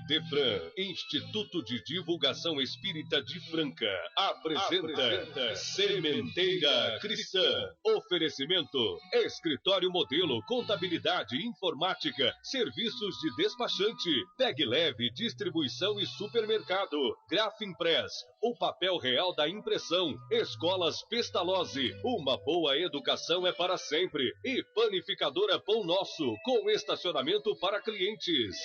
IDEFRAN, Instituto de Divulgação Espírita de Franca, apresenta Sementeira Cristã. Oferecimento: Escritório Modelo, Contabilidade, Informática, Serviços de Despachante, Peg Leve, Distribuição e Supermercado, Grafimpress, o papel real da impressão, Escolas Pestalozzi, uma boa educação é para sempre, e Panificadora Pão Nosso, com estacionamento para clientes.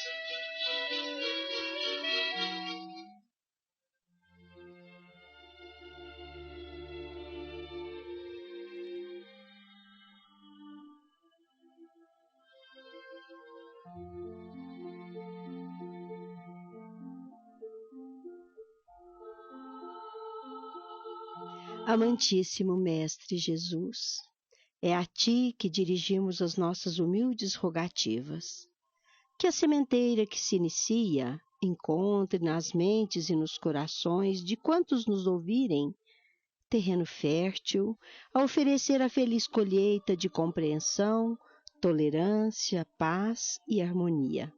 Amantíssimo Mestre Jesus, é a Ti que dirigimos as nossas humildes rogativas. Que a sementeira que se inicia encontre nas mentes e nos corações de quantos nos ouvirem terreno fértil a oferecer a feliz colheita de compreensão, tolerância, paz e harmonia.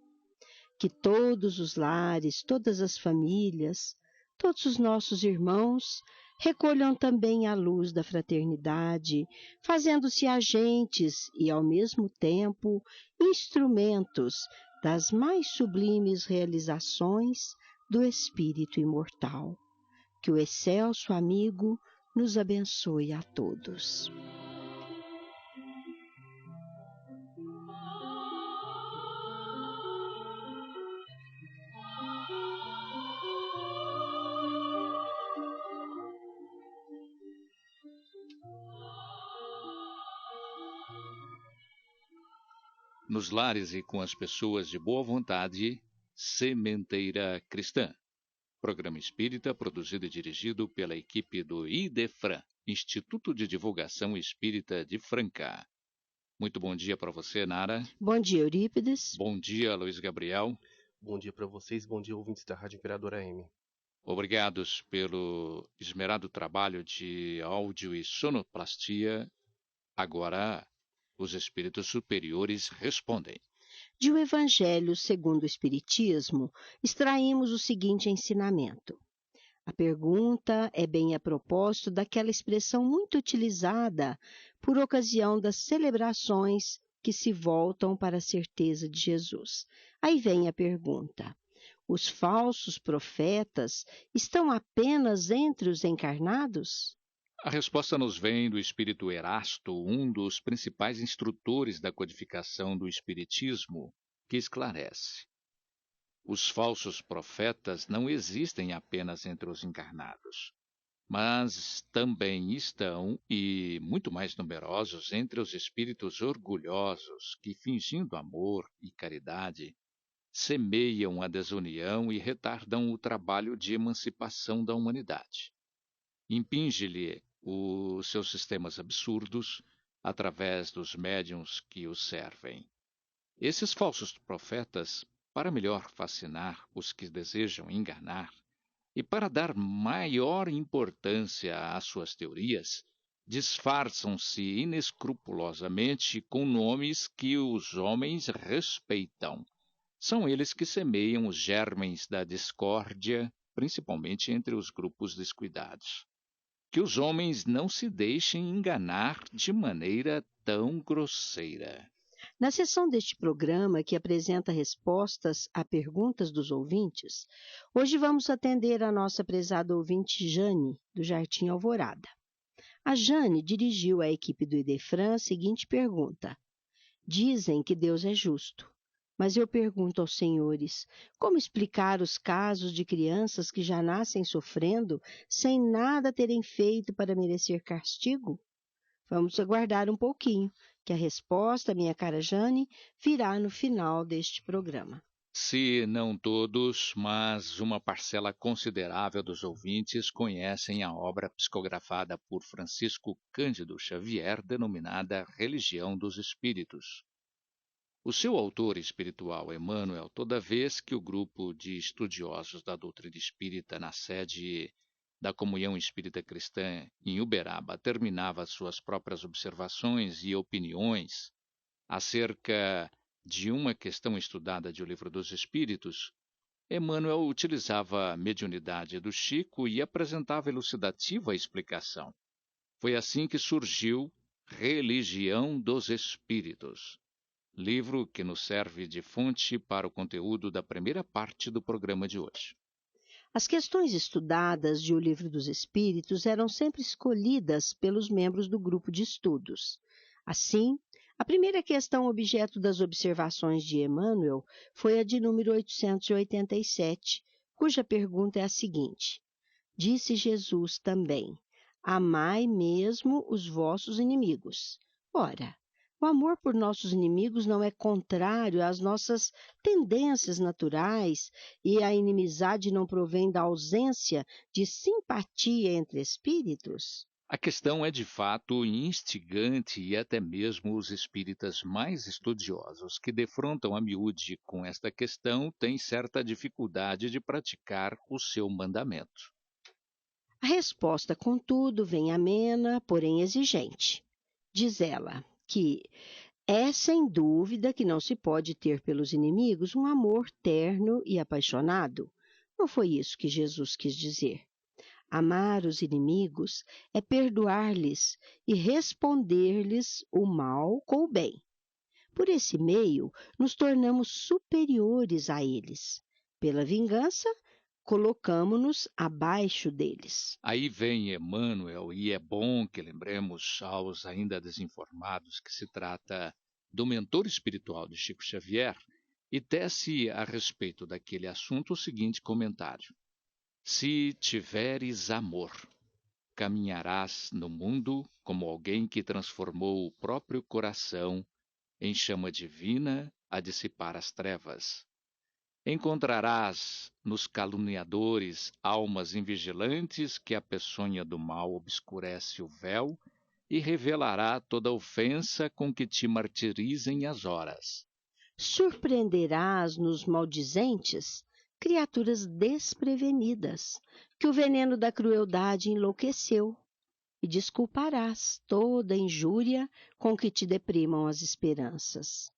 Que todos os lares, todas as famílias, todos os nossos irmãos recolham também a luz da fraternidade, fazendo-se agentes e, ao mesmo tempo, instrumentos das mais sublimes realizações do Espírito imortal. Que o excelso amigo nos abençoe a todos. Nos lares e com as pessoas de boa vontade, Sementeira Cristã. Programa espírita produzido e dirigido pela equipe do IDEFRAN, Instituto de Divulgação Espírita de Franca. Muito bom dia para você, Nara. Bom dia, Eurípides. Bom dia, Luiz Gabriel. Bom dia para vocês, bom dia, ouvintes da Rádio Imperador AM. Obrigados pelo esmerado trabalho de áudio e sonoplastia. Agora, os espíritos superiores respondem. De O Evangelho segundo o Espiritismo, extraímos o seguinte ensinamento. A pergunta é bem a propósito daquela expressão muito utilizada por ocasião das celebrações que se voltam para a certeza de Jesus. Aí vem a pergunta. Os falsos profetas estão apenas entre os encarnados? A resposta nos vem do espírito Erasto, um dos principais instrutores da codificação do espiritismo, que esclarece. Os falsos profetas não existem apenas entre os encarnados, mas também estão, e muito mais numerosos, entre os espíritos orgulhosos que, fingindo amor e caridade, semeiam a desunião e retardam o trabalho de emancipação da humanidade. Impinge-lhe os seus sistemas absurdos através dos médiuns que os servem. Esses falsos profetas, para melhor fascinar os que desejam enganar e para dar maior importância às suas teorias, disfarçam-se inescrupulosamente com nomes que os homens respeitam. São eles que semeiam os germens da discórdia, principalmente entre os grupos descuidados. Que os homens não se deixem enganar de maneira tão grosseira. Na seção deste programa, que apresenta respostas a perguntas dos ouvintes, hoje vamos atender a nossa prezada ouvinte Jane, do Jardim Alvorada. A Jane dirigiu à equipe do IDEFRAN a seguinte pergunta. Dizem que Deus é justo, mas eu pergunto aos senhores, como explicar os casos de crianças que já nascem sofrendo sem nada terem feito para merecer castigo? Vamos aguardar um pouquinho, que a resposta, minha cara Jane, virá no final deste programa. Se não todos, mas uma parcela considerável dos ouvintes conhecem a obra psicografada por Francisco Cândido Xavier, denominada Religião dos Espíritos. O seu autor espiritual, Emmanuel, toda vez que o grupo de estudiosos da doutrina espírita na sede da Comunhão Espírita Cristã em Uberaba terminava suas próprias observações e opiniões acerca de uma questão estudada de O Livro dos Espíritos, Emmanuel utilizava a mediunidade do Chico e apresentava elucidativa explicação. Foi assim que surgiu Religião dos Espíritos, livro que nos serve de fonte para o conteúdo da primeira parte do programa de hoje. As questões estudadas de O Livro dos Espíritos eram sempre escolhidas pelos membros do grupo de estudos. Assim, a primeira questão objeto das observações de Emmanuel foi a de número 887, cuja pergunta é a seguinte: Disse Jesus também: Amai mesmo os vossos inimigos. Ora, o amor por nossos inimigos não é contrário às nossas tendências naturais e a inimizade não provém da ausência de simpatia entre espíritos? A questão é de fato instigante e até mesmo os espíritas mais estudiosos que defrontam a miúde com esta questão têm certa dificuldade de praticar o seu mandamento. A resposta, contudo, vem amena, porém exigente. Diz ela que é sem dúvida que não se pode ter pelos inimigos um amor terno e apaixonado. Não foi isso que Jesus quis dizer. Amar os inimigos é perdoar-lhes e responder-lhes o mal com o bem. Por esse meio, nos tornamos superiores a eles. Pela vingança, colocamo-nos abaixo deles. Aí vem Emmanuel, e é bom que lembremos aos ainda desinformados que se trata do mentor espiritual de Chico Xavier, e tece a respeito daquele assunto o seguinte comentário: Se tiveres amor, caminharás no mundo como alguém que transformou o próprio coração em chama divina a dissipar as trevas. Encontrarás nos caluniadores almas invigilantes que a peçonha do mal obscurece o véu e revelará toda ofensa com que te martirizem as horas. Surpreenderás nos maldizentes criaturas desprevenidas, que o veneno da crueldade enlouqueceu, e desculparás toda injúria com que te deprimam as esperanças.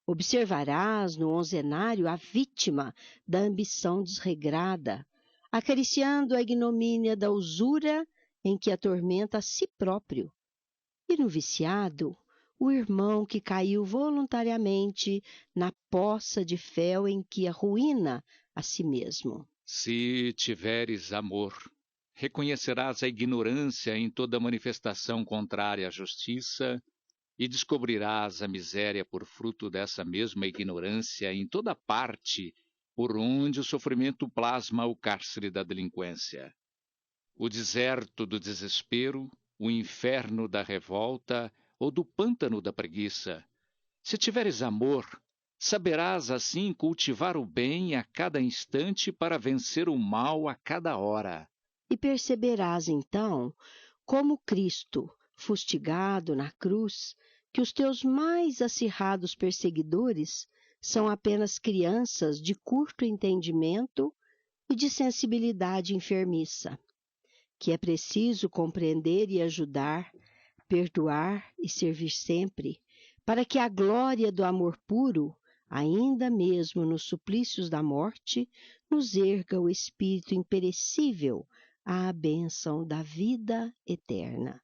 Observarás no onzenário a vítima da ambição desregrada, acariciando a ignomínia da usura em que atormenta a si próprio, e no viciado, o irmão que caiu voluntariamente na poça de fel em que arruína a si mesmo. Se tiveres amor, reconhecerás a ignorância em toda manifestação contrária à justiça e descobrirás a miséria por fruto dessa mesma ignorância em toda parte por onde o sofrimento plasma o cárcere da delinquência. O deserto do desespero, o inferno da revolta ou do pântano da preguiça. Se tiveres amor, saberás assim cultivar o bem a cada instante para vencer o mal a cada hora. E perceberás então, como Cristo, fustigado na cruz, que os teus mais acirrados perseguidores são apenas crianças de curto entendimento e de sensibilidade enfermiça, que é preciso compreender e ajudar, perdoar e servir sempre, para que a glória do amor puro, ainda mesmo nos suplícios da morte, nos erga o espírito imperecível à bênção da vida eterna.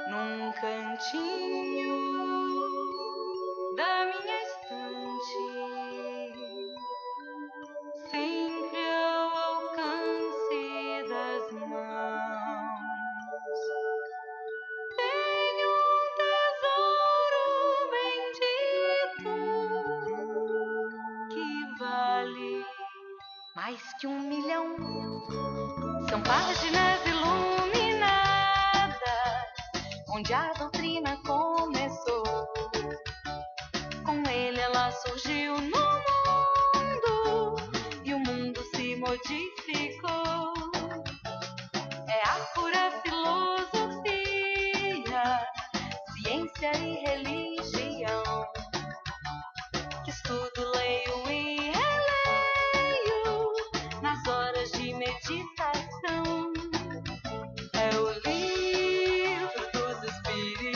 Num cantinho da minha estante, sempre ao alcance das mãos, tenho um tesouro bendito que vale mais que 1 milhão. São páginas iluminadas onde a doutrina começou. Com ele ela surgiu no mundo e o mundo se modificou. É a pura filosofia, ciência e religião, que estudo, leio e releio nas horas de meditação. É o livro dos Espíritos.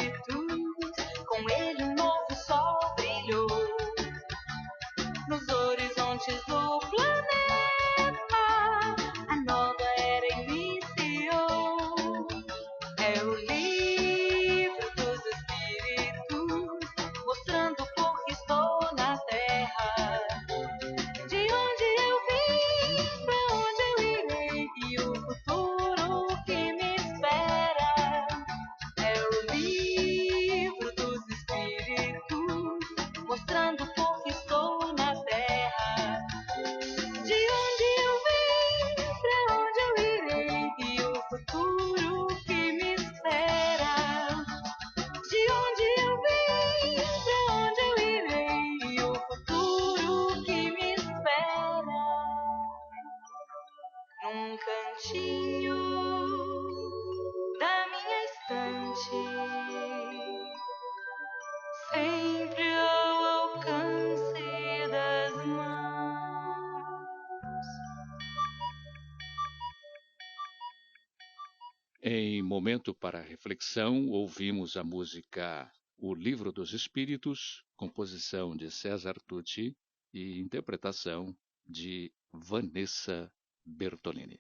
Em momento para reflexão, ouvimos a música O Livro dos Espíritos, composição de César Tucci e interpretação de Vanessa Bertolini.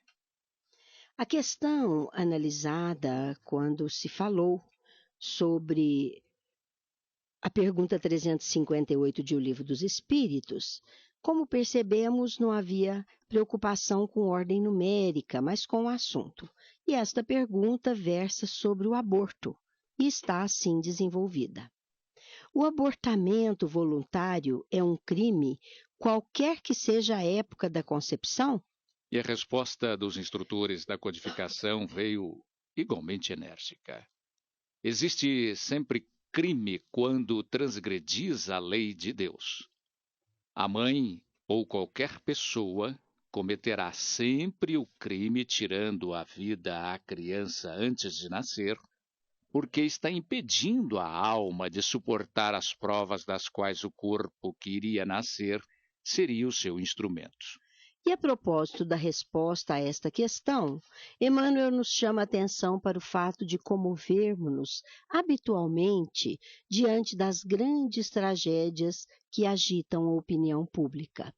A questão analisada quando se falou sobre a pergunta 358 de O Livro dos Espíritos, como percebemos, não havia preocupação com ordem numérica, mas com o assunto. E esta pergunta versa sobre o aborto e está assim desenvolvida. O abortamento voluntário é um crime, qualquer que seja a época da concepção? E a resposta dos instrutores da codificação veio igualmente enérgica. Existe sempre crime quando transgredis a lei de Deus. A mãe ou qualquer pessoa cometerá sempre o crime tirando a vida à criança antes de nascer, porque está impedindo a alma de suportar as provas das quais o corpo que iria nascer seria o seu instrumento. E a propósito da resposta a esta questão, Emmanuel nos chama a atenção para o fato de comovermos-nos habitualmente diante das grandes tragédias que agitam a opinião pública.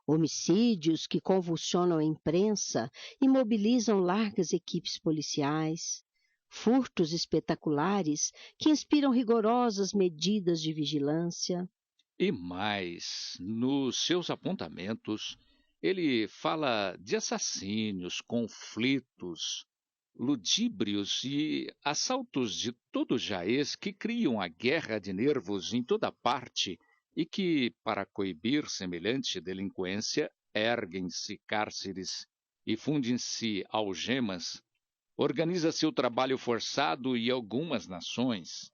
Homicídios que convulsionam a imprensa e mobilizam largas equipes policiais, furtos espetaculares que inspiram rigorosas medidas de vigilância. E mais, nos seus apontamentos, ele fala de assassínios, conflitos, ludíbrios e assaltos de todo jaez que criam a guerra de nervos em toda parte e que, para coibir semelhante delinquência, erguem-se cárceres e fundem-se algemas, organiza-se o trabalho forçado e algumas nações.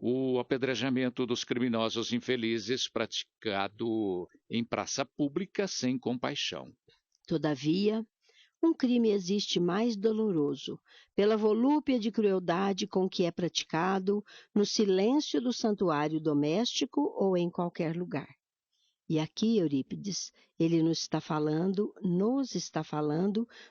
O apedrejamento dos criminosos infelizes praticado em praça pública sem compaixão. Todavia, um crime existe mais doloroso, pela volúpia de crueldade com que é praticado no silêncio do santuário doméstico ou em qualquer lugar. E aqui, Eurípides, ele nos está falando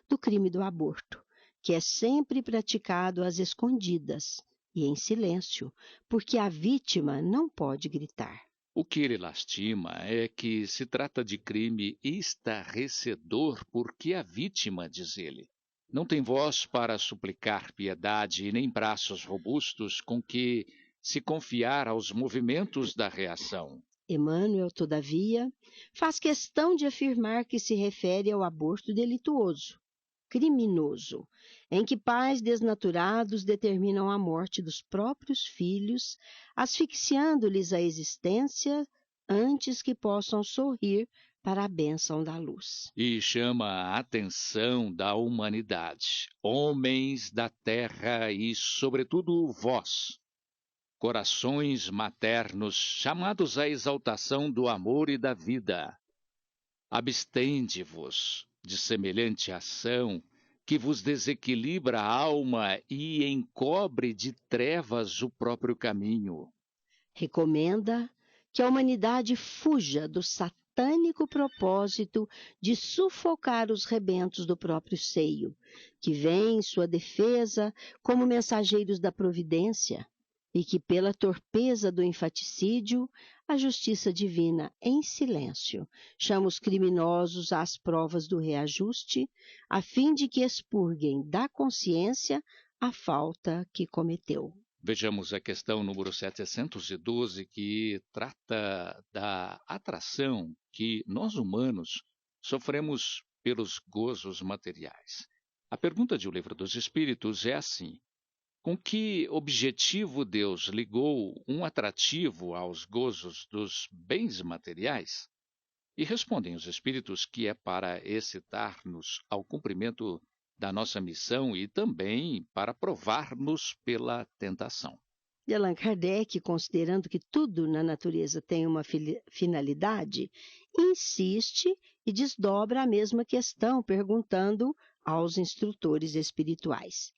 do crime do aborto, que é sempre praticado às escondidas e em silêncio, porque a vítima não pode gritar. O que ele lastima é que se trata de crime estarrecedor porque a vítima, diz ele, não tem voz para suplicar piedade e nem braços robustos com que se confiar aos movimentos da reação. Emmanuel, todavia, faz questão de afirmar que se refere ao aborto delituoso, criminoso, em que pais desnaturados determinam a morte dos próprios filhos, asfixiando-lhes a existência antes que possam sorrir para a bênção da luz. E chama a atenção da humanidade, homens da terra e, sobretudo, vós, corações maternos, chamados à exaltação do amor e da vida. Abstende-vos de semelhante ação que vos desequilibra a alma e encobre de trevas o próprio caminho. Recomenda que a humanidade fuja do satânico propósito de sufocar os rebentos do próprio seio, que vêm em sua defesa como mensageiros da providência, e que pela torpeza do infanticídio, a justiça divina, em silêncio, chama os criminosos às provas do reajuste, a fim de que expurguem da consciência a falta que cometeu. Vejamos a questão número 712, que trata da atração que nós humanos sofremos pelos gozos materiais. A pergunta de O Livro dos Espíritos é assim: com que objetivo Deus ligou um atrativo aos gozos dos bens materiais? E respondem os Espíritos que é para excitar-nos ao cumprimento da nossa missão e também para provar-nos pela tentação. E Allan Kardec, considerando que tudo na natureza tem uma finalidade, insiste e desdobra a mesma questão, perguntando aos instrutores espirituais: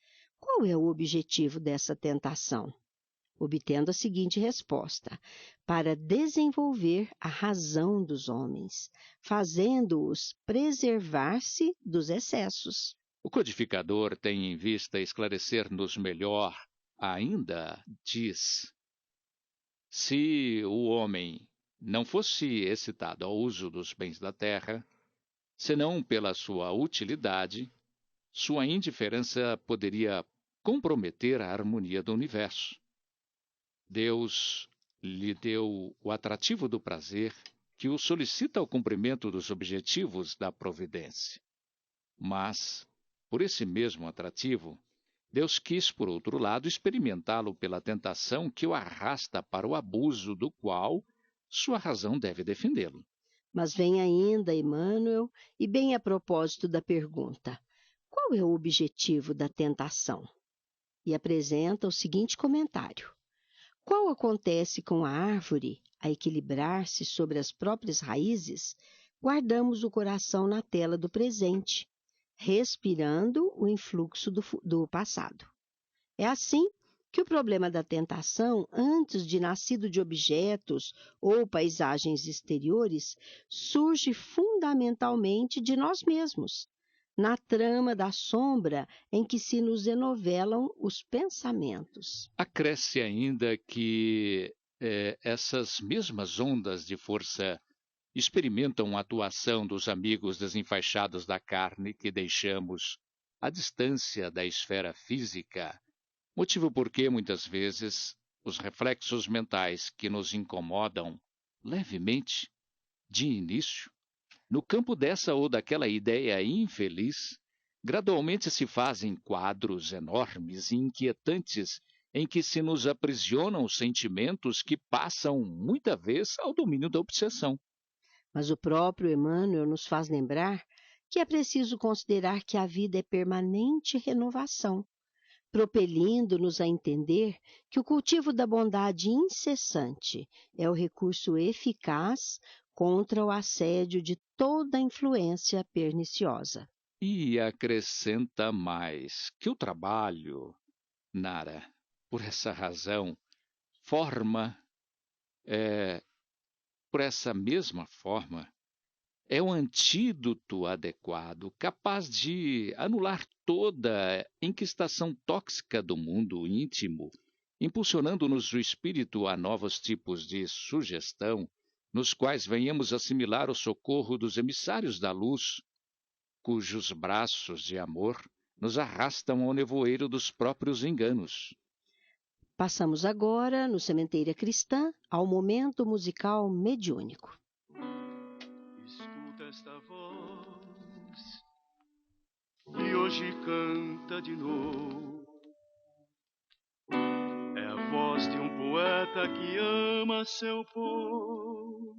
qual é o objetivo dessa tentação? Obtendo a seguinte resposta: para desenvolver a razão dos homens, fazendo-os preservar-se dos excessos. O codificador tem em vista esclarecer-nos melhor ainda, diz: se o homem não fosse excitado ao uso dos bens da terra, senão pela sua utilidade, sua indiferença poderia comprometer a harmonia do universo. Deus lhe deu o atrativo do prazer que o solicita ao cumprimento dos objetivos da providência. Mas, por esse mesmo atrativo, Deus quis, por outro lado, experimentá-lo pela tentação que o arrasta para o abuso do qual sua razão deve defendê-lo. Mas vem ainda, Emmanuel, e bem a propósito da pergunta: qual é o objetivo da tentação? E apresenta o seguinte comentário: qual acontece com a árvore a equilibrar-se sobre as próprias raízes, guardamos o coração na tela do presente, respirando o influxo do passado. É assim que o problema da tentação, antes de nascido de objetos ou paisagens exteriores, surge fundamentalmente de nós mesmos, na trama da sombra em que se nos enovelam os pensamentos. Acresce ainda que essas mesmas ondas de força experimentam a atuação dos amigos desenfaixados da carne que deixamos à distância da esfera física, motivo por que, muitas vezes, os reflexos mentais que nos incomodam levemente, de início, no campo dessa ou daquela ideia infeliz, gradualmente se fazem quadros enormes e inquietantes em que se nos aprisionam sentimentos que passam, muita vez, ao domínio da obsessão. Mas o próprio Emmanuel nos faz lembrar que é preciso considerar que a vida é permanente renovação, propelindo-nos a entender que o cultivo da bondade incessante é o recurso eficaz contra o assédio de toda influência perniciosa. E acrescenta mais que o trabalho, Nara, por essa razão, por essa mesma forma, é um antídoto adequado, capaz de anular toda a enquistação tóxica do mundo íntimo, impulsionando-nos o espírito a novos tipos de sugestão, nos quais venhamos assimilar o socorro dos emissários da luz, cujos braços de amor nos arrastam ao nevoeiro dos próprios enganos. Passamos agora, no Sementeira Cristã, ao momento musical mediúnico. Escuta esta voz que hoje canta de novo. É a voz de um poeta que ama seu povo.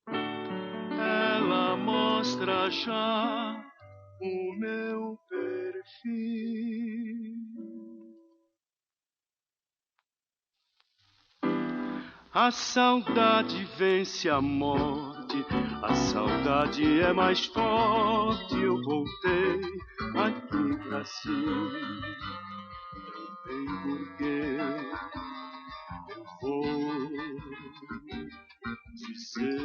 Ela mostra já o meu perfil. A saudade vence a morte, a saudade é mais forte. Eu voltei aqui pra si, não tem porquê. Eu vou dizer: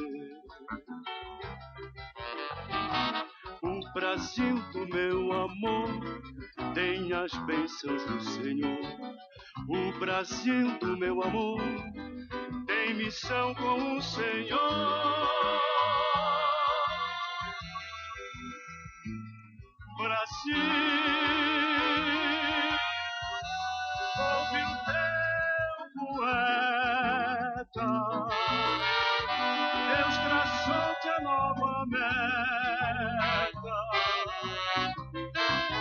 o Brasil do meu amor tem as bênçãos do Senhor. O Brasil do meu amor tem missão com o Senhor. Brasil, ouve o teu poeta. Deus traçou-te a nova meta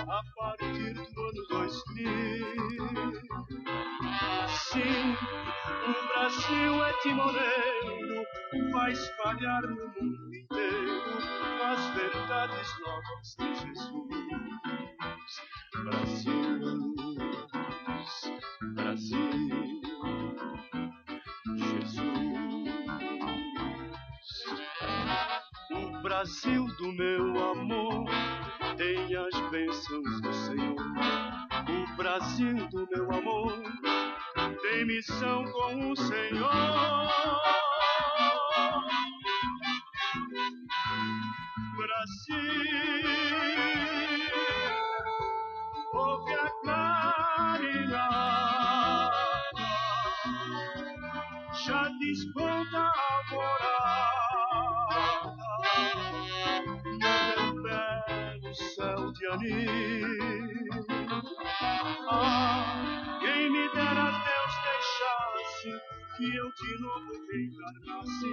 a partir do ano 2000. Sim, o Brasil é timoneiro, vai espalhar no mundo inteiro as verdades novas de Jesus. Brasil, Brasil, Jesus. O Brasil do meu amor tem as bênçãos do Senhor. O Brasil do meu amor tem missão com o Senhor. Brasil, já desponta a alvorada no belo céu de anil. Ah, quem me dera Deus deixasse que eu de novo reencarnasse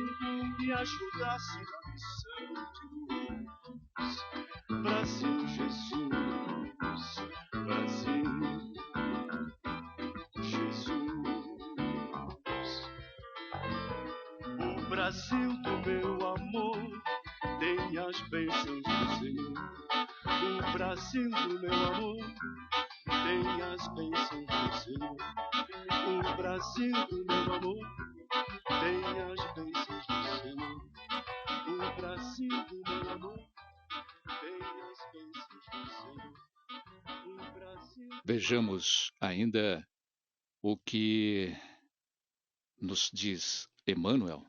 e ajudasse na missão de luz. Brasil, Jesus, Brasil, Jesus. O Brasil do meu amor tem as bênçãos do Senhor. O Brasil do meu amor tem as bênçãos do Senhor. O Brasil do meu amor tem as bênçãos do Senhor. O Brasil do meu amor tem as bênçãos do Senhor. O Brasil... Vejamos ainda o que nos diz Emmanuel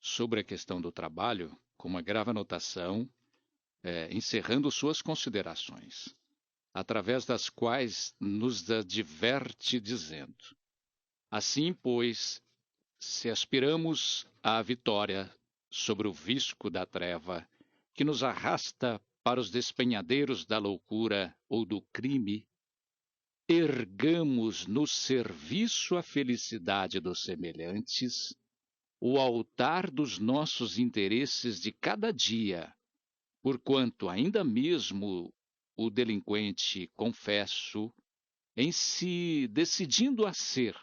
sobre a questão do trabalho, com uma grave anotação, encerrando suas considerações, através das quais nos adverte dizendo: assim, pois, se aspiramos à vitória sobre o visco da treva, que nos arrasta para os despenhadeiros da loucura ou do crime, ergamos no serviço à felicidade dos semelhantes o altar dos nossos interesses de cada dia, porquanto ainda mesmo o delinquente, confesso, em se decidindo a ser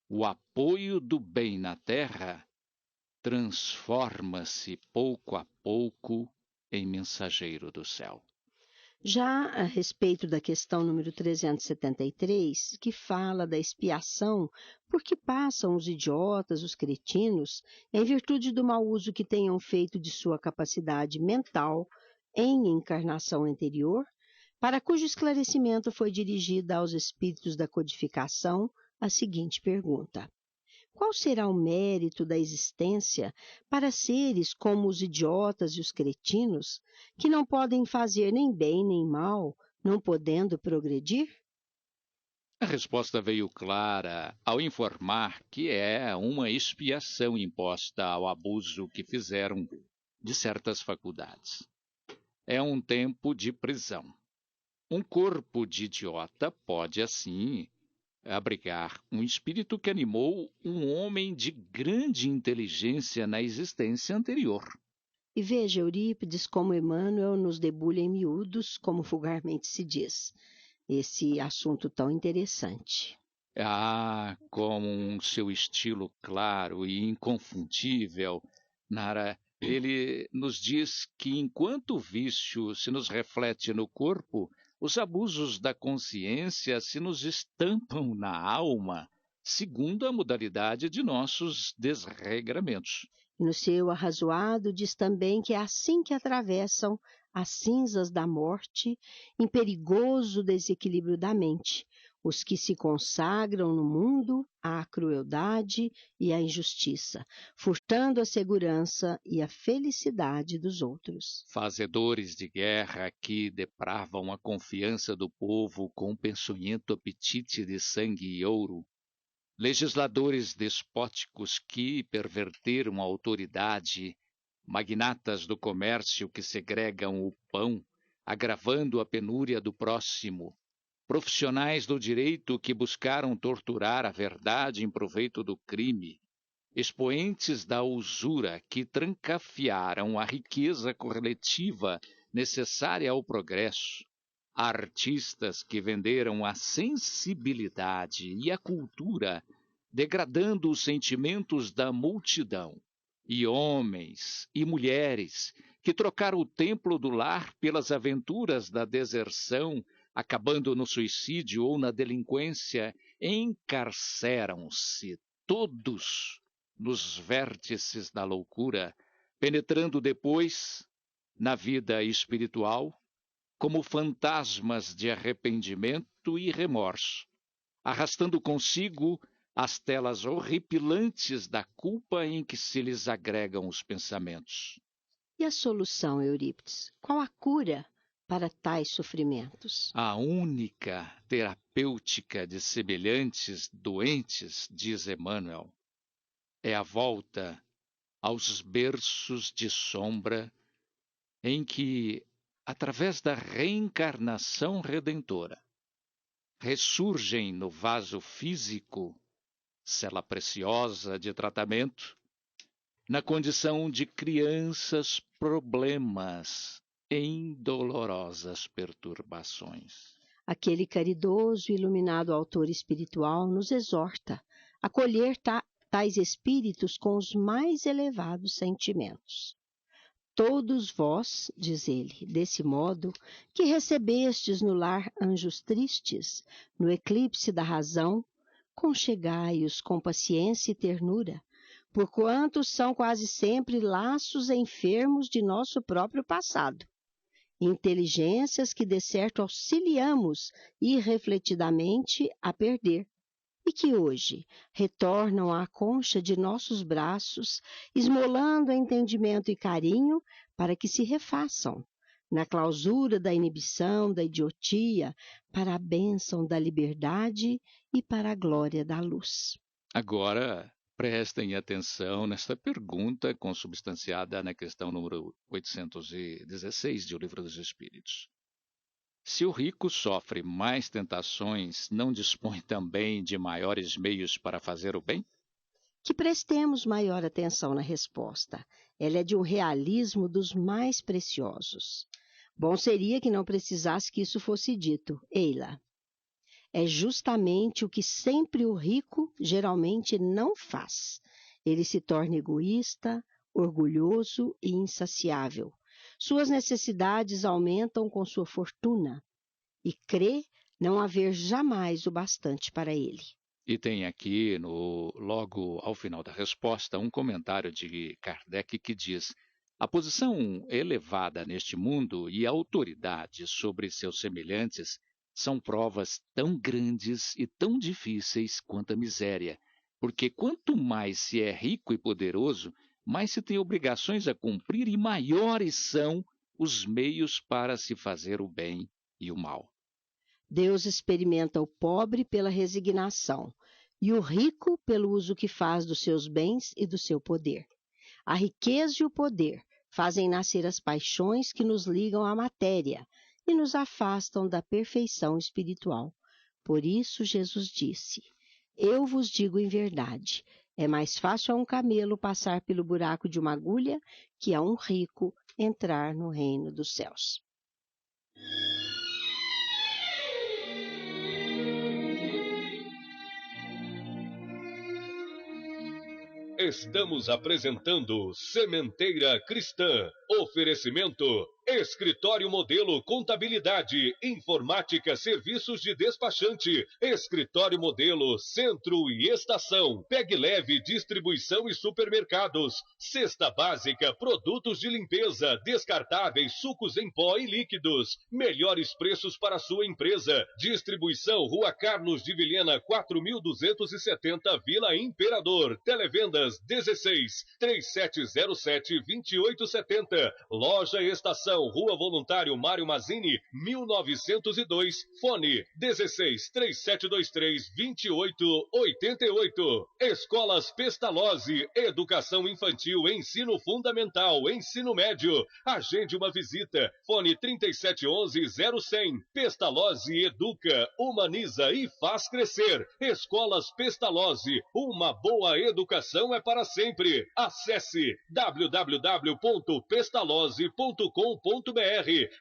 o apoio do bem na terra, transforma-se pouco a pouco em mensageiro do céu. Já a respeito da questão número 373, que fala da expiação por que passam os idiotas, os cretinos, em virtude do mau uso que tenham feito de sua capacidade mental em encarnação anterior, para cujo esclarecimento foi dirigida aos espíritos da codificação a seguinte pergunta: qual será o mérito da existência para seres como os idiotas e os cretinos, que não podem fazer nem bem nem mal, não podendo progredir? A resposta veio clara ao informar que é uma expiação imposta ao abuso que fizeram de certas faculdades. É um tempo de prisão. Um corpo de idiota pode, assim, abrigar um espírito que animou um homem de grande inteligência na existência anterior. E veja, Eurípides, como Emmanuel nos debulha em miúdos, como vulgarmente se diz, esse assunto tão interessante. Ah, com seu estilo claro e inconfundível, Nara, ele nos diz que enquanto o vício se nos reflete no corpo, os abusos da consciência se nos estampam na alma, segundo a modalidade de nossos desregramentos. E no seu arrazoado diz também que é assim que atravessam as cinzas da morte, em perigoso desequilíbrio da mente, os que se consagram no mundo à crueldade e à injustiça, furtando a segurança e a felicidade dos outros. Fazedores de guerra que depravam a confiança do povo com um peçonhento apetite de sangue e ouro, legisladores despóticos que perverteram a autoridade, magnatas do comércio que segregam o pão, agravando a penúria do próximo, profissionais do direito que buscaram torturar a verdade em proveito do crime, expoentes da usura que trancafiaram a riqueza coletiva necessária ao progresso, artistas que venderam a sensibilidade e a cultura, degradando os sentimentos da multidão, e homens e mulheres que trocaram o templo do lar pelas aventuras da deserção, acabando no suicídio ou na delinquência, encarceram-se todos nos vértices da loucura, penetrando depois na vida espiritual como fantasmas de arrependimento e remorso, arrastando consigo as telas horripilantes da culpa em que se lhes agregam os pensamentos. E a solução, Eurípides? Qual a cura para tais sofrimentos? A única terapêutica de semelhantes doentes, diz Emmanuel, é a volta aos berços de sombra em que, através da reencarnação redentora, ressurgem no vaso físico, cela preciosa de tratamento, na condição de crianças problemas em dolorosas perturbações. Aquele caridoso e iluminado autor espiritual nos exorta a acolher tais espíritos com os mais elevados sentimentos. Todos vós, diz ele, desse modo, que recebestes no lar anjos tristes, no eclipse da razão, conchegai-os com paciência e ternura, porquanto são quase sempre laços enfermos de nosso próprio passado, inteligências que de certo auxiliamos irrefletidamente a perder, e que hoje retornam à concha de nossos braços, esmolando entendimento e carinho para que se refaçam, na clausura da inibição, da idiotia, para a bênção da liberdade e para a glória da luz. Agora, prestem atenção nesta pergunta consubstanciada na questão número 816 de O Livro dos Espíritos. Se o rico sofre mais tentações, não dispõe também de maiores meios para fazer o bem? Que prestemos maior atenção na resposta. Ela é de um realismo dos mais preciosos. Bom seria que não precisasse que isso fosse dito. Eila. É justamente o que sempre o rico geralmente não faz. Ele se torna egoísta, orgulhoso e insaciável. Suas necessidades aumentam com sua fortuna e crê não haver jamais o bastante para ele. E tem aqui, logo ao final da resposta, um comentário de Kardec que diz: a posição elevada neste mundo e a autoridade sobre seus semelhantes são provas tão grandes e tão difíceis quanto a miséria, porque quanto mais se é rico e poderoso, mais se tem obrigações a cumprir e maiores são os meios para se fazer o bem e o mal. Deus experimenta o pobre pela resignação e o rico pelo uso que faz dos seus bens e do seu poder. A riqueza e o poder fazem nascer as paixões que nos ligam à matéria e nos afastam da perfeição espiritual. Por isso Jesus disse: eu vos digo em verdade, é mais fácil a um camelo passar pelo buraco de uma agulha que a um rico entrar no reino dos céus. Estamos apresentando Sementeira Cristã. Oferecimento: Escritório Modelo Contabilidade, Informática, Serviços de Despachante, Escritório Modelo Centro e Estação, Pegue Leve Distribuição e Supermercados, Cesta Básica, Produtos de Limpeza, Descartáveis, Sucos em Pó e Líquidos, melhores preços para sua empresa. Distribuição Rua Carlos de Vilhena 4270, Vila Imperador. Televendas 16 3707 2870. Loja Estação, Rua Voluntário Mário Mazzini, 1902, fone 16 3723 2888. Escolas Pestalozzi, Educação Infantil, Ensino Fundamental, Ensino Médio. Agende uma visita, fone 3711-0100. Pestalozzi educa, humaniza e faz crescer. Escolas Pestalozzi, uma boa educação é para sempre. Acesse www.pestalozzi.com.br.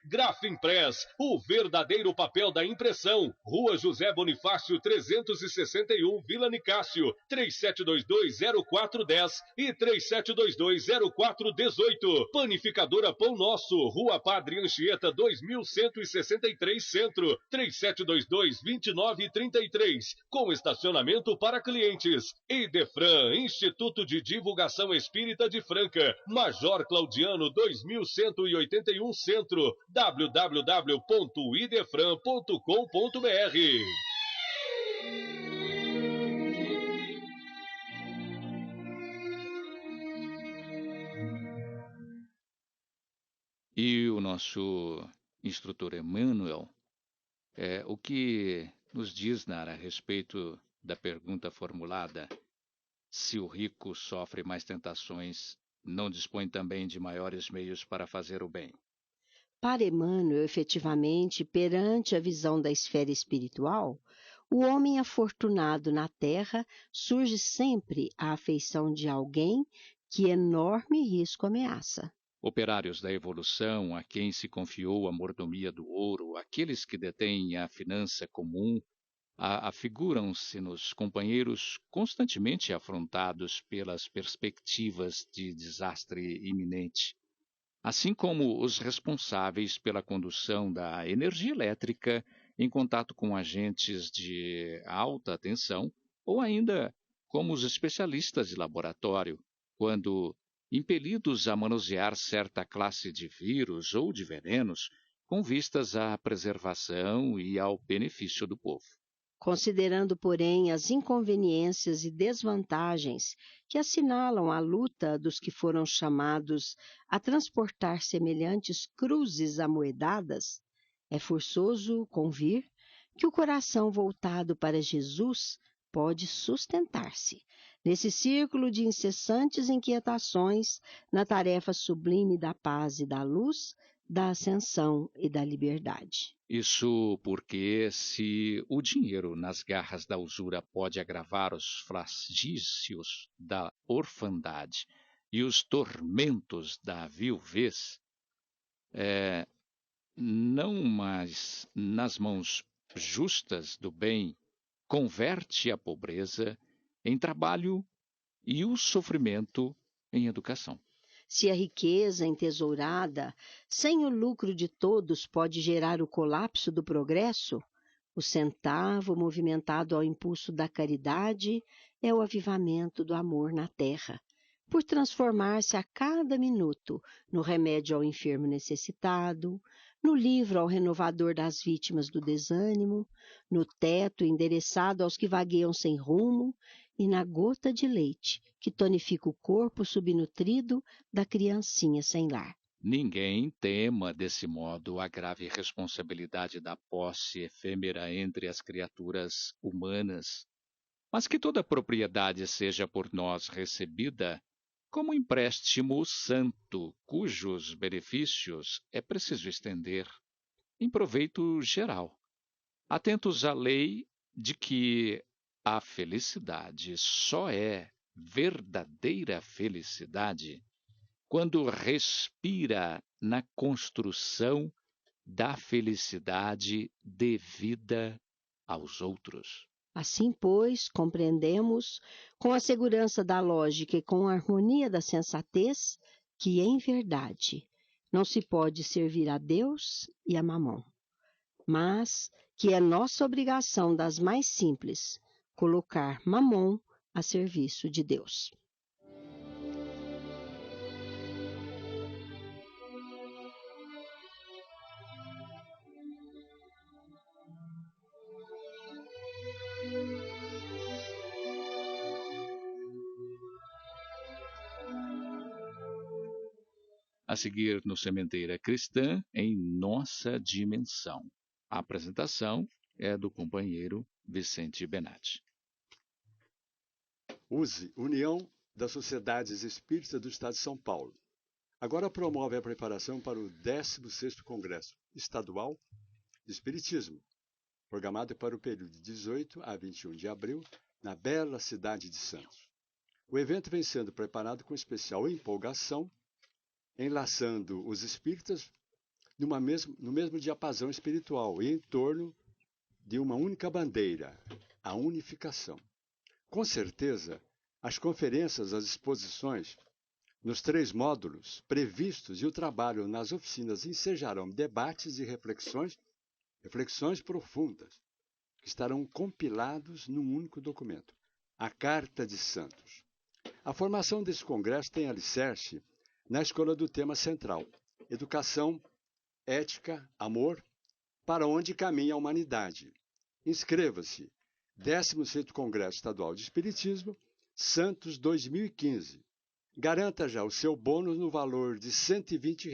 Grafimpress, o verdadeiro papel da impressão. Rua José Bonifácio 361, Vila Nicásio, 3722-0410 e 3722-0418. Panificadora Pão Nosso, Rua Padre Anchieta 2163 Centro, 3722-2933, com estacionamento para clientes. Idefran, Instituto de Divulgação Espírita de Franca, Major Claudiano 2181 Centro, www.idefran.com.br. E o nosso instrutor Emmanuel, o que nos diz, Nara, a respeito da pergunta formulada: Se o rico sofre mais tentações, não dispõe também de maiores meios para fazer o bem. Para Emmanuel, efetivamente, perante a visão da esfera espiritual, o homem afortunado na Terra surge sempre à afeição de alguém que enorme risco ameaça. Operários da evolução, a quem se confiou a mordomia do ouro, aqueles que detêm a finança comum, afiguram-se-nos companheiros constantemente afrontados pelas perspectivas de desastre iminente, assim como os responsáveis pela condução da energia elétrica em contato com agentes de alta tensão, ou ainda como os especialistas de laboratório, quando impelidos a manusear certa classe de vírus ou de venenos, com vistas à preservação e ao benefício do povo. Considerando, porém, as inconveniências e desvantagens que assinalam a luta dos que foram chamados a transportar semelhantes cruzes amoedadas, é forçoso convir que o coração voltado para Jesus pode sustentar-se nesse círculo de incessantes inquietações na tarefa sublime da paz e da luz, da ascensão e da liberdade. Isso porque, se o dinheiro nas garras da usura pode agravar os flagícios da orfandade e os tormentos da viuvez, não mais nas mãos justas do bem, converte a pobreza em trabalho e o sofrimento em educação. Se a riqueza entesourada, sem o lucro de todos, pode gerar o colapso do progresso, o centavo movimentado ao impulso da caridade é o avivamento do amor na terra, por transformar-se a cada minuto no remédio ao enfermo necessitado, no livro ao renovador das vítimas do desânimo, no teto endereçado aos que vagueiam sem rumo e na gota de leite que tonifica o corpo subnutrido da criancinha sem lar. Ninguém tema desse modo a grave responsabilidade da posse efêmera entre as criaturas humanas, mas que toda propriedade seja por nós recebida como empréstimo santo, cujos benefícios é preciso estender em proveito geral, atentos à lei de que a felicidade só é verdadeira felicidade quando respira na construção da felicidade devida aos outros. Assim, pois, compreendemos, com a segurança da lógica e com a harmonia da sensatez, que, em verdade, não se pode servir a Deus e a Mamon, mas que é nossa obrigação das mais simples colocar Mamon a serviço de Deus. A seguir no Sementeira Cristã, em Nossa Dimensão. A apresentação é do companheiro Vicente Benatti. USE, União das Sociedades Espíritas do Estado de São Paulo. Agora promove a preparação para o 16º Congresso Estadual de Espiritismo, programado para o período de 18 a 21 de abril, na bela cidade de Santos. O evento vem sendo preparado com especial empolgação, enlaçando os espíritas no mesmo diapasão espiritual e em torno de uma única bandeira, a unificação. Com certeza, as conferências, as exposições, nos 3 módulos previstos e o trabalho nas oficinas ensejarão debates e reflexões profundas, que estarão compilados num único documento, a Carta de Santos. A formação desse congresso tem alicerce na escolha do tema central, educação, ética, amor, para onde caminha a humanidade. Inscreva-se, 16º Congresso Estadual de Espiritismo, Santos 2015. Garanta já o seu bônus no valor de R$ 120.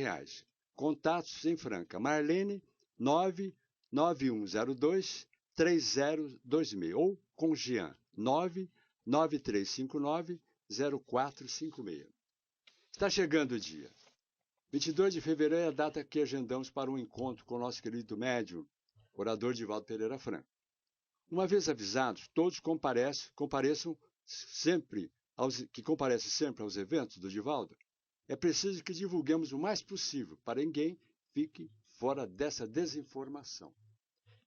Contatos em Franca, Marlene 99102-3026 ou com Jean 9359-0456. Está chegando o dia. 22 de fevereiro é a data que agendamos para um encontro com o nosso querido médium, orador Divaldo Pereira Franco. Uma vez avisados, todos compareçam sempre aos eventos do Divaldo. É preciso que divulguemos o mais possível para que ninguém fique fora dessa desinformação.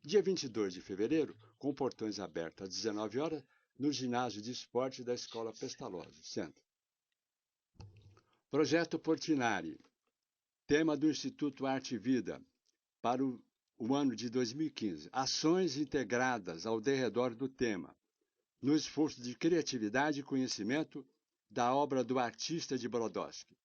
Dia 22 de fevereiro, com portões abertos às 19 horas, no ginásio de esporte da Escola Pestalozzi, Centro. Projeto Portinari, tema do Instituto Arte e Vida para o ano de 2015. Ações integradas ao derredor do tema, no esforço de criatividade e conhecimento da obra do artista de Brodowski.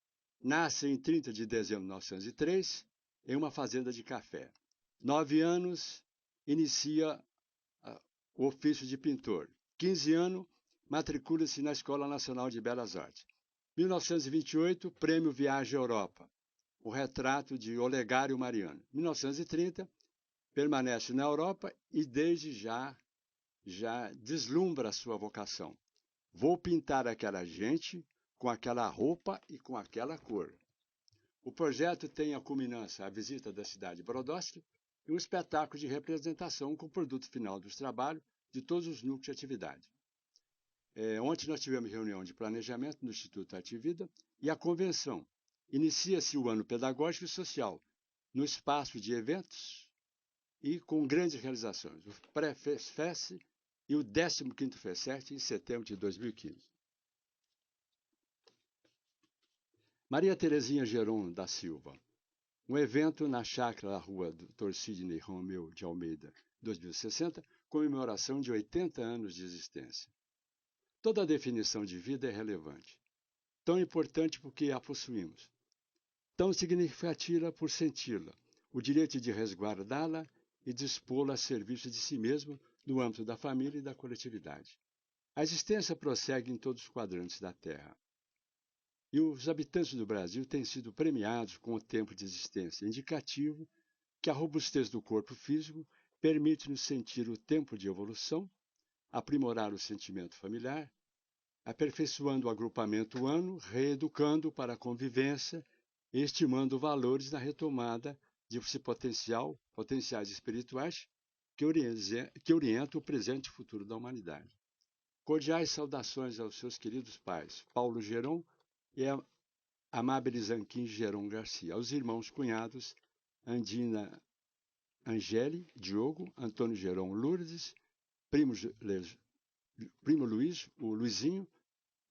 Nasce em 30 de dezembro de 1903, em uma fazenda de café. 9 anos, inicia o ofício de pintor. 15 anos, matricula-se na Escola Nacional de Belas Artes. 1928, Prêmio Viagem à Europa. O retrato de Olegário Mariano. 1930, permanece na Europa e desde já deslumbra a sua vocação. Vou pintar aquela gente com aquela roupa e com aquela cor. O projeto tem a culminância, a visita da cidade de Brodowski e um espetáculo de representação com o produto final dos trabalhos de todos os núcleos de atividade. Ontem nós tivemos reunião de planejamento no Instituto Arte e Vida e a convenção. Inicia-se o ano pedagógico e social no espaço de eventos e com grandes realizações. O pré-FES e o 15º FESERT em setembro de 2015. Maria Terezinha Geron da Silva. Um evento na chácara da rua Dr. Sidney Romeu de Almeida, 2060, comemoração de 80 anos de existência. Toda a definição de vida é relevante. Tão importante porque a possuímos. Tão significativa por senti-la. O direito de resguardá-la e dispô-la a serviço de si mesmo no âmbito da família e da coletividade. A existência prossegue em todos os quadrantes da Terra. E os habitantes do Brasil têm sido premiados com o tempo de existência, indicativo que a robustez do corpo físico permite-nos sentir o tempo de evolução, aprimorar o sentimento familiar, aperfeiçoando o agrupamento humano, reeducando para a convivência e estimando valores na retomada de potenciais espirituais que orientam o presente e futuro da humanidade. Cordiais saudações aos seus queridos pais, Paulo Geron e a Amábile Zanquim Geron Garcia, aos irmãos cunhados Andina Angeli, Diogo, Antônio Geron Lourdes, primo Luiz, o Luizinho,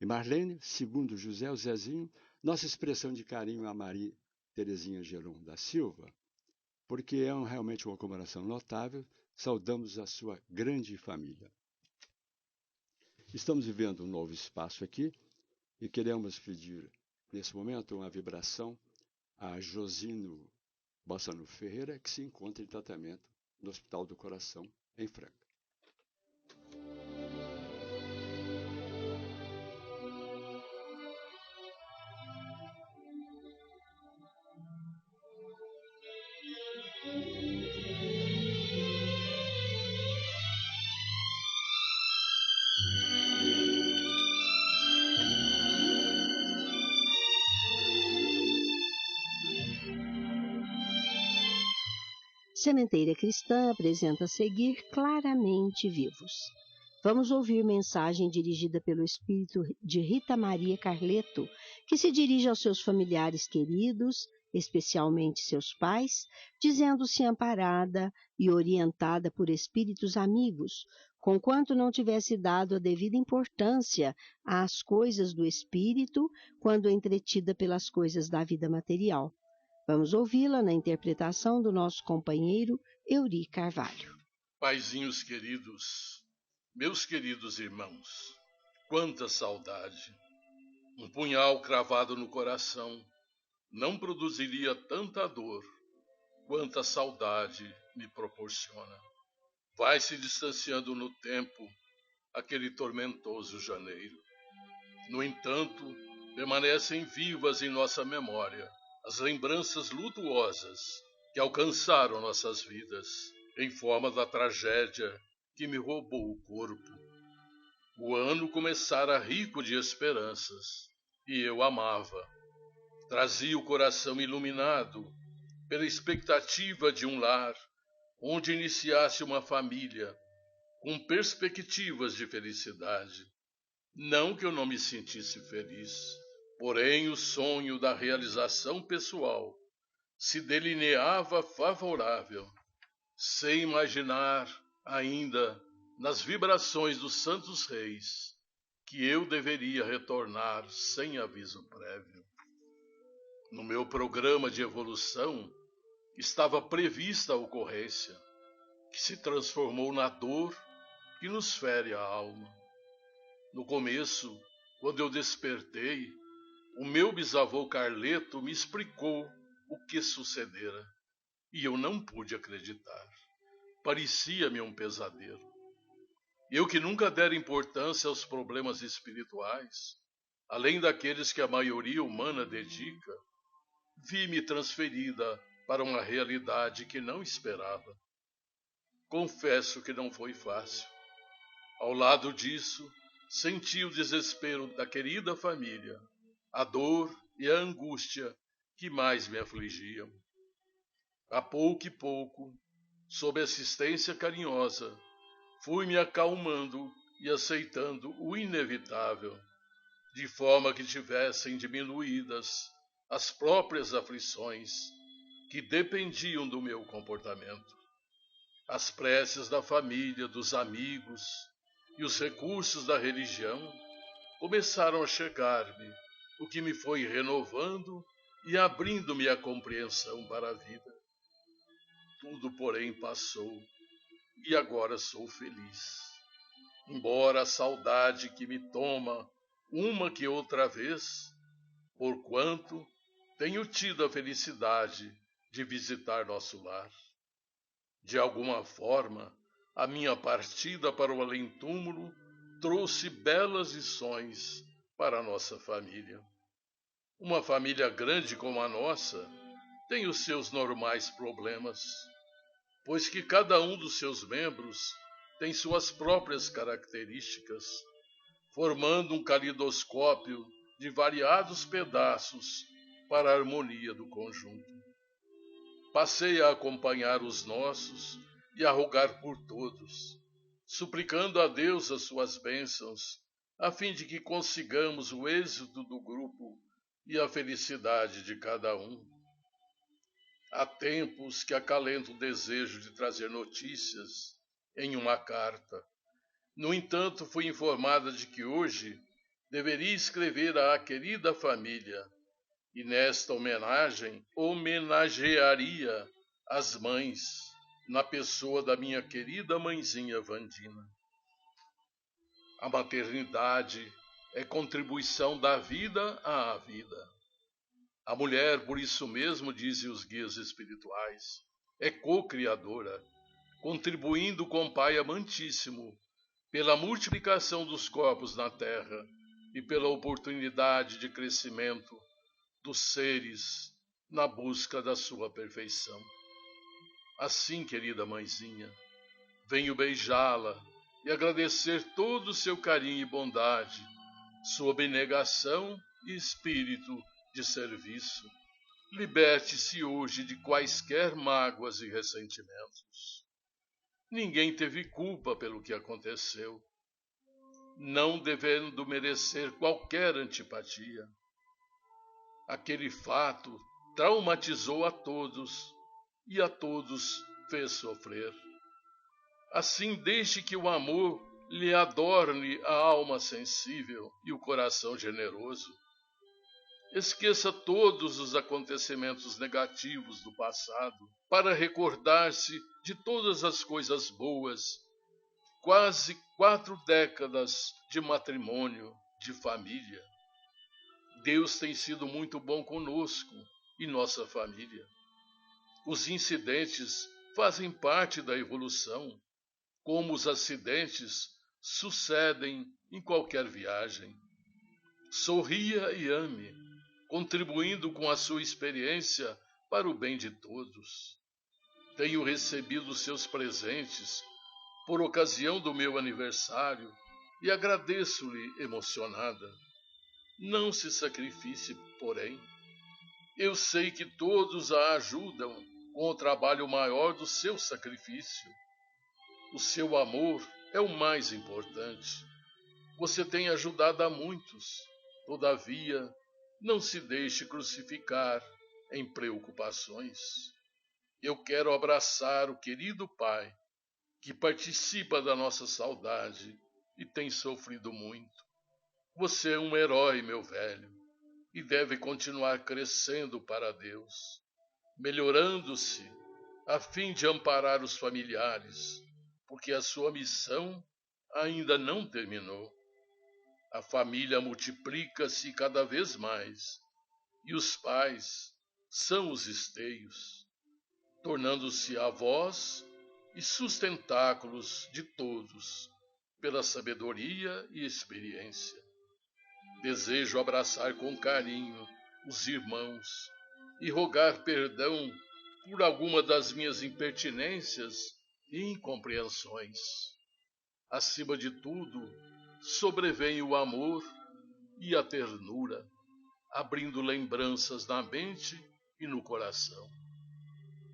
e Marlene, segundo José, o Zezinho, nossa expressão de carinho a Maria Terezinha Geron da Silva, porque é realmente uma comemoração notável, saudamos a sua grande família. Estamos vivendo um novo espaço aqui e queremos pedir, nesse momento, uma vibração a Josino Bossano Ferreira, que se encontra em tratamento no Hospital do Coração, em Franca. Sementeira Cristã apresenta a seguir Claramente Vivos. Vamos ouvir mensagem dirigida pelo espírito de Rita Maria Carleto, que se dirige aos seus familiares queridos, especialmente seus pais, dizendo-se amparada e orientada por espíritos amigos, conquanto não tivesse dado a devida importância às coisas do espírito quando entretida pelas coisas da vida material. Vamos ouvi-la na interpretação do nosso companheiro Euri Carvalho. Paizinhos queridos, meus queridos irmãos, quanta saudade! Um punhal cravado no coração não produziria tanta dor quanta saudade me proporciona. Vai se distanciando no tempo aquele tormentoso janeiro. No entanto, permanecem vivas em nossa memória as lembranças lutuosas que alcançaram nossas vidas em forma da tragédia que me roubou o corpo. O ano começara rico de esperanças, e eu amava. Trazia o coração iluminado pela expectativa de um lar, onde iniciasse uma família, com perspectivas de felicidade. Não que eu não me sentisse feliz, porém o sonho da realização pessoal se delineava favorável, sem imaginar ainda nas vibrações dos santos reis que eu deveria retornar sem aviso prévio. No meu programa de evolução estava prevista a ocorrência, que se transformou na dor que nos fere a alma. No começo, quando eu despertei, o meu bisavô Carleto me explicou o que sucedera, e eu não pude acreditar. Parecia-me um pesadelo. Eu que nunca dera importância aos problemas espirituais, além daqueles que a maioria humana dedica, vi-me transferida para uma realidade que não esperava. Confesso que não foi fácil. Ao lado disso, senti o desespero da querida família, a dor e a angústia que mais me afligiam. A pouco e pouco, sob assistência carinhosa, fui me acalmando e aceitando o inevitável, de forma que tivessem diminuídas as próprias aflições que dependiam do meu comportamento. As preces da família, dos amigos e os recursos da religião começaram a chegar-me, o que me foi renovando e abrindo-me a compreensão para a vida. Tudo, porém, passou e agora sou feliz. Embora a saudade que me toma uma que outra vez, porquanto tenho tido a felicidade de visitar nosso lar. De alguma forma, a minha partida para o além-túmulo trouxe belas lições para a nossa família. Uma família grande como a nossa tem os seus normais problemas, pois que cada um dos seus membros tem suas próprias características, formando um calidoscópio de variados pedaços para a harmonia do conjunto. Passei a acompanhar os nossos e a rogar por todos, suplicando a Deus as suas bênçãos, a fim de que consigamos o êxito do grupo e a felicidade de cada um. Há tempos que acalento o desejo de trazer notícias em uma carta. No entanto, fui informada de que hoje deveria escrever à querida família, e nesta homenagem homenagearia as mães, na pessoa da minha querida mãezinha Vandina. A maternidade é contribuição da vida à vida. A mulher, por isso mesmo, dizem os guias espirituais, é co-criadora, contribuindo com o Pai amantíssimo pela multiplicação dos corpos na Terra e pela oportunidade de crescimento dos seres na busca da sua perfeição. Assim, querida mãezinha, venho beijá-la e agradecer todo o seu carinho e bondade, sua abnegação e espírito de serviço. Liberte-se hoje de quaisquer mágoas e ressentimentos. Ninguém teve culpa pelo que aconteceu, não devendo merecer qualquer antipatia. Aquele fato traumatizou a todos e a todos fez sofrer. Assim, deixe que o amor lhe adorne a alma sensível e o coração generoso. Esqueça todos os acontecimentos negativos do passado para recordar-se de todas as coisas boas. Quase 4 décadas de matrimônio, de família. Deus tem sido muito bom conosco e nossa família. Os incidentes fazem parte da evolução, como os acidentes sucedem em qualquer viagem. Sorria e ame, contribuindo com a sua experiência para o bem de todos. Tenho recebido seus presentes por ocasião do meu aniversário e agradeço-lhe emocionada. Não se sacrifique, porém. Eu sei que todos a ajudam com o trabalho maior do seu sacrifício. O seu amor é o mais importante. Você tem ajudado a muitos. Todavia, não se deixe crucificar em preocupações. Eu quero abraçar o querido pai, que participa da nossa saudade e tem sofrido muito. Você é um herói, meu velho, e deve continuar crescendo para Deus, melhorando-se a fim de amparar os familiares, porque a sua missão ainda não terminou. A família multiplica-se cada vez mais e os pais são os esteios, tornando-se avós e sustentáculos de todos pela sabedoria e experiência. Desejo abraçar com carinho os irmãos e rogar perdão por alguma das minhas impertinências e incompreensões. Acima de tudo, sobrevém o amor e a ternura, abrindo lembranças na mente e no coração.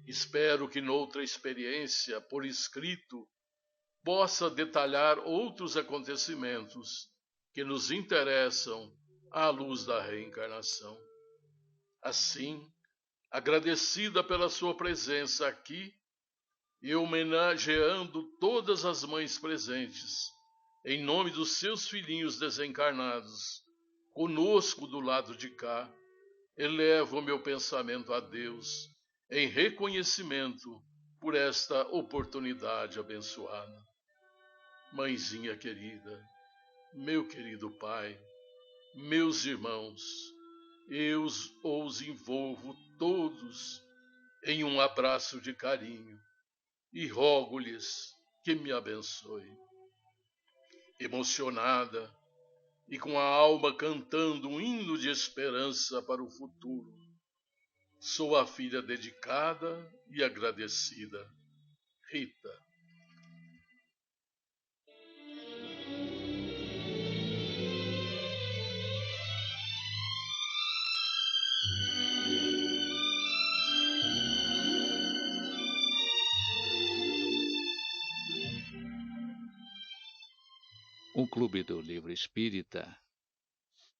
Espero que noutra experiência, por escrito, possa detalhar outros acontecimentos que nos interessam à luz da reencarnação. Assim, agradecida pela sua presença aqui e homenageando todas as mães presentes, em nome dos seus filhinhos desencarnados, conosco do lado de cá, elevo o meu pensamento a Deus em reconhecimento por esta oportunidade abençoada. Mãezinha querida, meu querido pai, meus irmãos, eu os envolvo todos em um abraço de carinho e rogo-lhes que me abençoem. Emocionada e com a alma cantando um hino de esperança para o futuro, sou a filha dedicada e agradecida, Rita. O Clube do Livro Espírita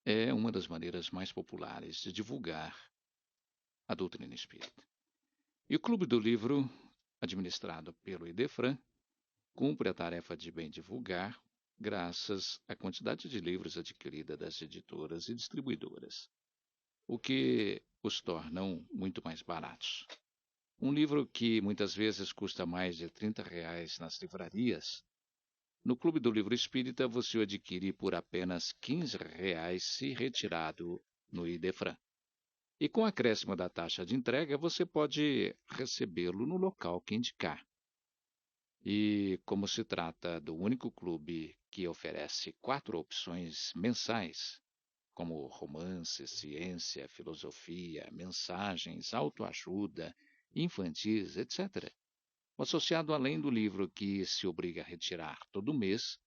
é uma das maneiras mais populares de divulgar a doutrina espírita. E o Clube do Livro, administrado pelo IDEFRAN, cumpre a tarefa de bem divulgar, graças à quantidade de livros adquirida das editoras e distribuidoras, o que os tornam muito mais baratos. Um livro que muitas vezes custa mais de R$30 nas livrarias, no Clube do Livro Espírita você o adquire por apenas R$15 se retirado no IDEFRAN. E com o acréscimo da taxa de entrega, você pode recebê-lo no local que indicar. E como se trata do único clube que oferece 4 opções mensais, como romance, ciência, filosofia, mensagens, autoajuda, infantis, etc., o associado, além do livro que se obriga a retirar todo mês,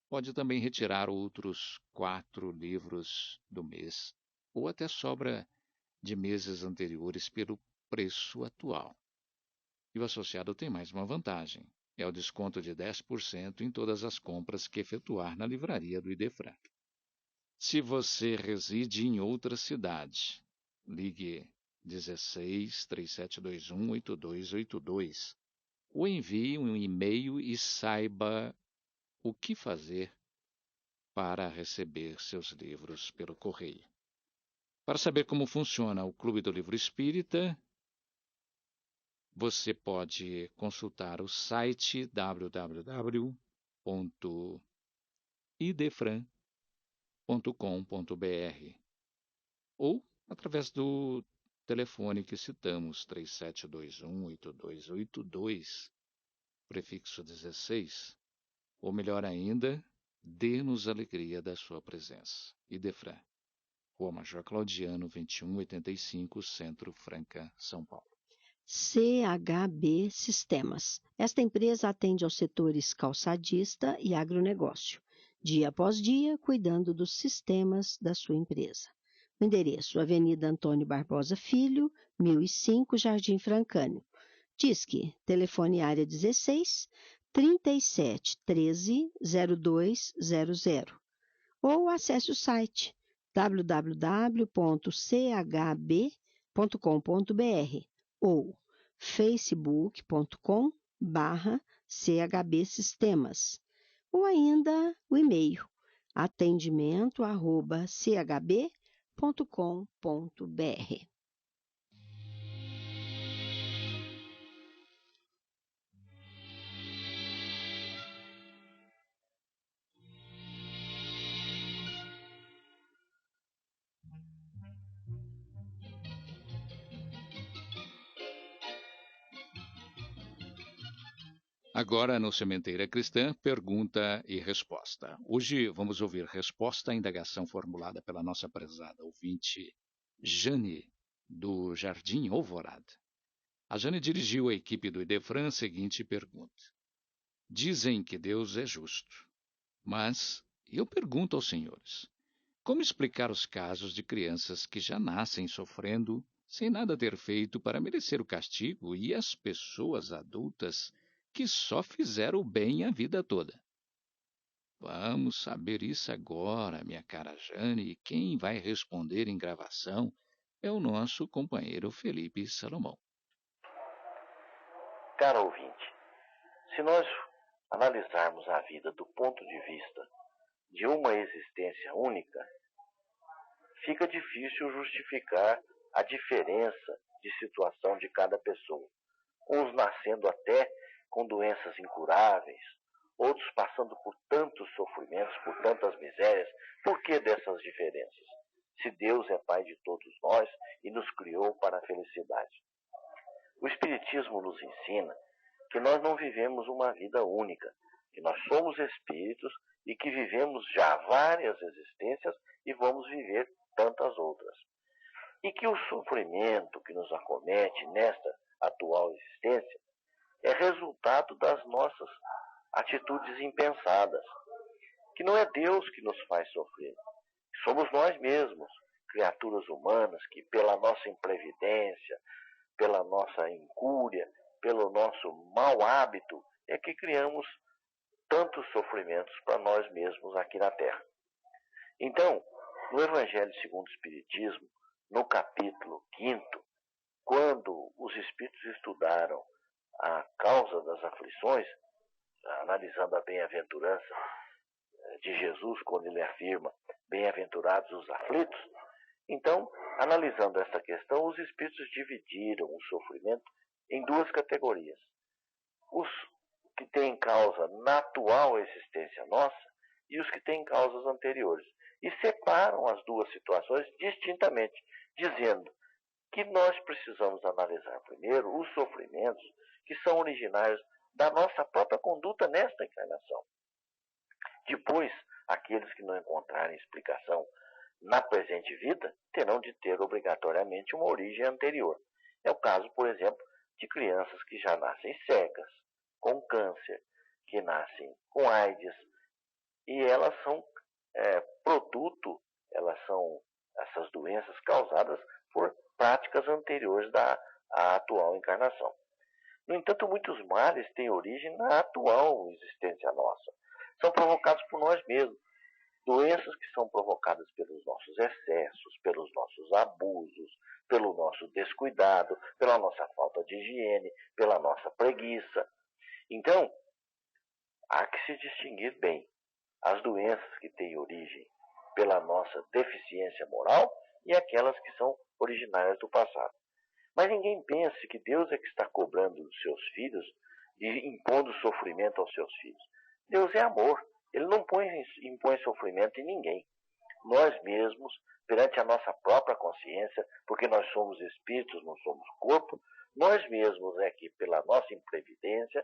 pode também retirar outros 4 livros do mês, ou até sobra de meses anteriores pelo preço atual. E o associado tem mais uma vantagem, é o desconto de 10% em todas as compras que efetuar na livraria do IDEFRAN. Se você reside em outra cidade, ligue 16 3721 8282 ou envie um e-mail e saiba o que fazer para receber seus livros pelo correio. Para saber como funciona o Clube do Livro Espírita, você pode consultar o site www.idefran.com.br ou através do telefone que citamos, 3721-8282, prefixo 16, ou melhor ainda, dê-nos alegria da sua presença. IDEFRAN, Rua Major Claudiano, 2185, Centro Franca, São Paulo. CHB Sistemas. Esta empresa atende aos setores calçadista e agronegócio, dia após dia, cuidando dos sistemas da sua empresa. O endereço: Avenida Antônio Barbosa Filho, 1005, Jardim Francânio. Disque, telefone área 16 37 13 0200. Ou acesse o site www.chb.com.br ou facebook.com/chbsistemas, ou ainda o e-mail atendimento@chb.com.br. Agora, no Sementeira Cristã, pergunta e resposta. Hoje vamos ouvir resposta à indagação formulada pela nossa prezada ouvinte Jane, do Jardim Alvorada. A Jane dirigiu à equipe do Idefran a seguinte pergunta. Dizem que Deus é justo, mas eu pergunto aos senhores, como explicar os casos de crianças que já nascem sofrendo sem nada ter feito para merecer o castigo e as pessoas adultas que só fizeram o bem a vida toda? Vamos saber isso agora, minha cara Jane, e quem vai responder em gravação é o nosso companheiro Felipe Salomão. Caro ouvinte, se nós analisarmos a vida do ponto de vista de uma existência única, fica difícil justificar a diferença de situação de cada pessoa. Uns nascendo até com doenças incuráveis, outros passando por tantos sofrimentos, por tantas misérias. Por que dessas diferenças? Se Deus é Pai de todos nós e nos criou para a felicidade. O Espiritismo nos ensina que nós não vivemos uma vida única, que nós somos espíritos e que vivemos já várias existências e vamos viver tantas outras. E que o sofrimento que nos acomete nesta atual existência é resultado das nossas atitudes impensadas, que não é Deus que nos faz sofrer, somos nós mesmos, criaturas humanas, que pela nossa imprevidência, pela nossa incúria, pelo nosso mau hábito, é que criamos tantos sofrimentos para nós mesmos aqui na Terra. Então, no Evangelho segundo o Espiritismo, no capítulo 5º, quando os Espíritos estudaram a causa das aflições, analisando a bem-aventurança de Jesus, quando ele afirma, bem-aventurados os aflitos, então, analisando essa questão, os Espíritos dividiram o sofrimento em duas categorias. Os que têm causa na atual existência nossa e os que têm causas anteriores. E separam as duas situações distintamente, dizendo que nós precisamos analisar primeiro os sofrimentos que são originários da nossa própria conduta nesta encarnação. Depois, aqueles que não encontrarem explicação na presente vida terão de ter obrigatoriamente uma origem anterior. É o caso, por exemplo, de crianças que já nascem cegas, com câncer, que nascem com AIDS, e elas são essas doenças causadas por práticas anteriores à atual encarnação. No entanto, muitos males têm origem na atual existência nossa. São provocados por nós mesmos. Doenças que são provocadas pelos nossos excessos, pelos nossos abusos, pelo nosso descuidado, pela nossa falta de higiene, pela nossa preguiça. Então, há que se distinguir bem as doenças que têm origem pela nossa deficiência moral e aquelas que são originárias do passado. Mas ninguém pense que Deus é que está cobrando dos seus filhos e impondo sofrimento aos seus filhos. Deus é amor. Ele não impõe sofrimento em ninguém. Nós mesmos, perante a nossa própria consciência, porque nós somos espíritos, não somos corpo, nós mesmos é que, pela nossa imprevidência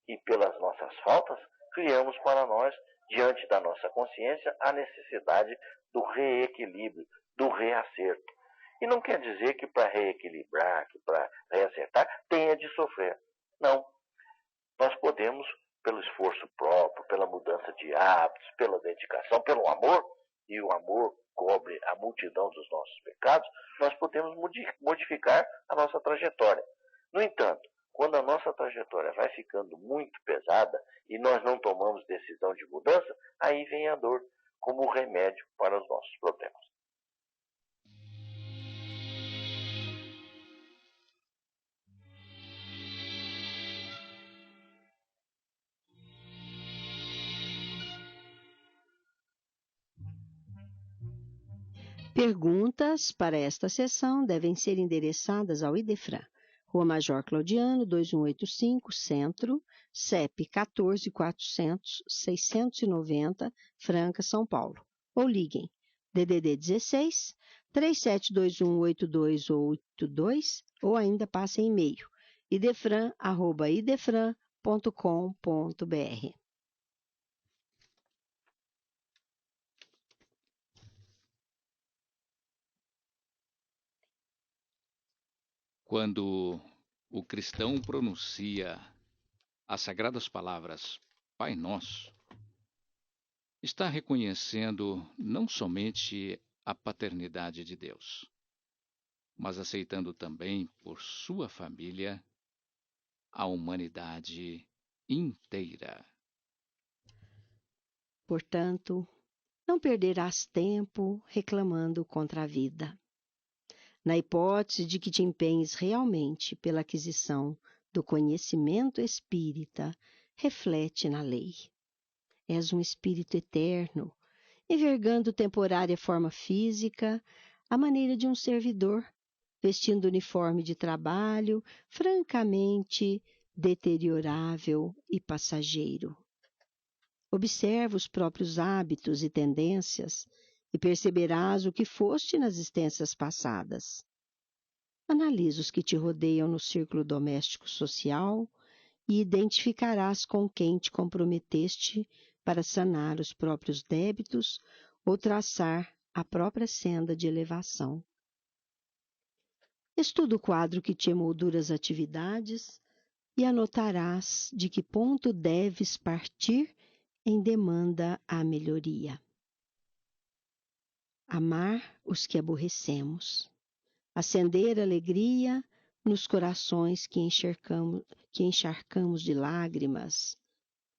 e pelas nossas faltas, criamos para nós, diante da nossa consciência, a necessidade do reequilíbrio, do reacerto. E não quer dizer que para reequilibrar, que para reacertar, tenha de sofrer. Não. Nós podemos pelo esforço próprio, pela mudança de hábitos, pela dedicação, pelo amor, e o amor cobre a multidão dos nossos pecados, nós podemos modificar a nossa trajetória. No entanto, quando a nossa trajetória vai ficando muito pesada e nós não tomamos decisão de mudança, aí vem a dor como remédio para os nossos problemas. Perguntas para esta sessão devem ser endereçadas ao Idefran, Rua Major Claudiano, 2185, Centro, CEP 14.400.690, Franca, São Paulo. Ou liguem DDD 16 37218282 ou ainda passem e-mail idefran@idefran.com.br. Quando o cristão pronuncia as sagradas palavras Pai Nosso, está reconhecendo não somente a paternidade de Deus, mas aceitando também por sua família a humanidade inteira. Portanto, não perderás tempo reclamando contra a vida. Na hipótese de que te empenhes realmente pela aquisição do conhecimento espírita, reflete na lei. És um espírito eterno, envergando temporária forma física, à maneira de um servidor, vestindo uniforme de trabalho, francamente deteriorável e passageiro. Observa os próprios hábitos e tendências e perceberás o que foste nas existências passadas. Analisa os que te rodeiam no círculo doméstico social e identificarás com quem te comprometeste para sanar os próprios débitos ou traçar a própria senda de elevação. Estuda o quadro que te emoldura as atividades e anotarás de que ponto deves partir em demanda à melhoria. Amar os que aborrecemos. Acender alegria nos corações que encharcamos de lágrimas.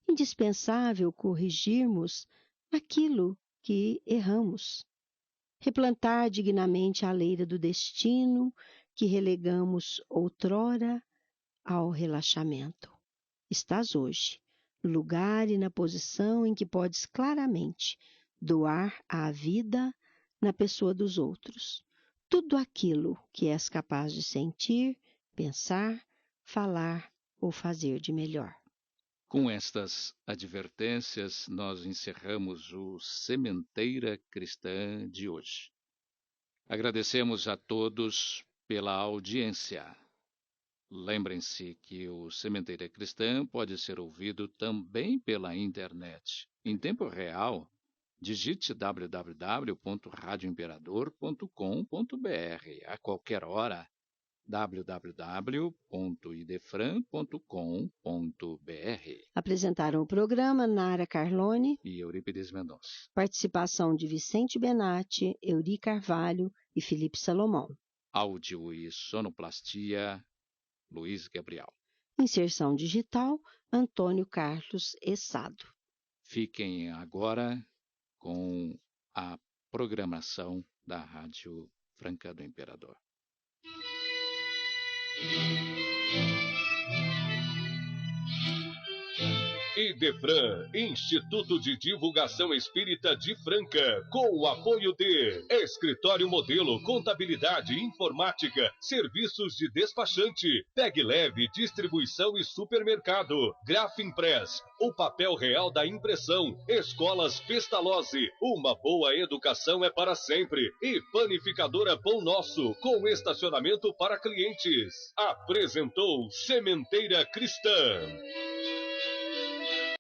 Indispensável corrigirmos aquilo que erramos. Replantar dignamente a leira do destino que relegamos outrora ao relaxamento. Estás hoje no lugar e na posição em que podes claramente doar a vida na pessoa dos outros. Tudo aquilo que és capaz de sentir, pensar, falar ou fazer de melhor. Com estas advertências, nós encerramos o Sementeira Cristã de hoje. Agradecemos a todos pela audiência. Lembrem-se que o Sementeira Cristã pode ser ouvido também pela internet. Em tempo real, digite www.radioimperador.com.br. A qualquer hora, www.idefran.com.br. Apresentaram o programa Nara Carlone e Eurípides Mendonça. Participação de Vicente Benatti, Euri Carvalho e Felipe Salomão. Áudio e sonoplastia, Luiz Gabriel. Inserção digital, Antônio Carlos Essado. Fiquem agora com a programação da Rádio Franca do Imperador. Idefran, Instituto de Divulgação Espírita de Franca, com o apoio de Escritório Modelo, Contabilidade, Informática, Serviços de Despachante, Peg Leve, Distribuição e Supermercado, Grafimpress, o papel real da impressão, Escolas Pestalozzi, uma boa educação é para sempre, e Panificadora Pão Nosso, com estacionamento para clientes. Apresentou Sementeira Cristã.